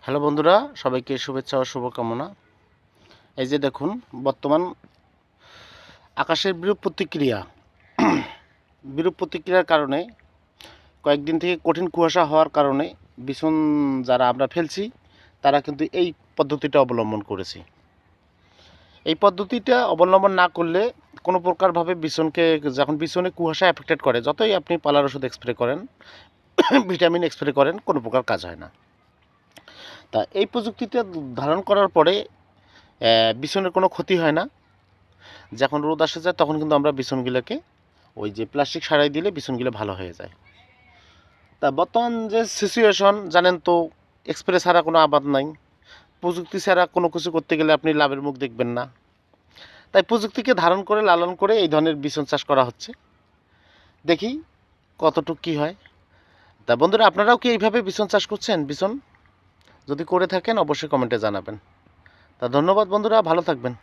Hello বন্ধুরা, সবাইকে শুভেচ্ছা ও শুভকামনা। এই যে দেখুন, বর্তমান আকাশের বিরূপ প্রতিক্রিয়ার কারণে কয়েকদিন থেকে কঠিন কুয়াশা হওয়ার কারণে বিছন যারা আমরা ফেলছি তারা কিন্তু এই পদ্ধতিটা অবলম্বন করেছি। এই পদ্ধতিটা অবলম্বন না করলে কোনো প্রকারভাবে বিছনকে, যখন বিছনে কুয়াশা অ্যাফেক্টেড করে, যতই আপনি পালার ওষুধ স্প্রে করেন, ভিটামিন স্প্রে করেন, কোনো প্রকার কাজ হয় না। তা এই প্রযুক্তিটা ধারণ করার পরে বিছনের কোনো ক্ষতি হয় না। যখন রোদ আসে যায় তখন কিন্তু আমরা বিছনগুলোকে ওই যে প্লাস্টিক সারাই দিলে বিছনগুলো ভালো হয়ে যায়। তা বর্তমান যে সিচুয়েশন জানেন তো, স্প্রে ছাড়া কোনো আবাদ নাই, প্রযুক্তি ছাড়া কোনো কিছু করতে গেলে আপনি লাভের মুখ দেখবেন না। তাই প্রযুক্তিকে ধারণ করে লালন করে এই ধরনের বিছন চাষ করা হচ্ছে। দেখি কতটুকু কী হয়। তা বন্ধুরা, আপনারাও কি এইভাবে বিছন চাষ করছেন? বিছন যদি করে থাকেন অবশ্যই কমেন্টে জানাবেন। তা ধন্যবাদ বন্ধুরা, ভালো থাকবেন।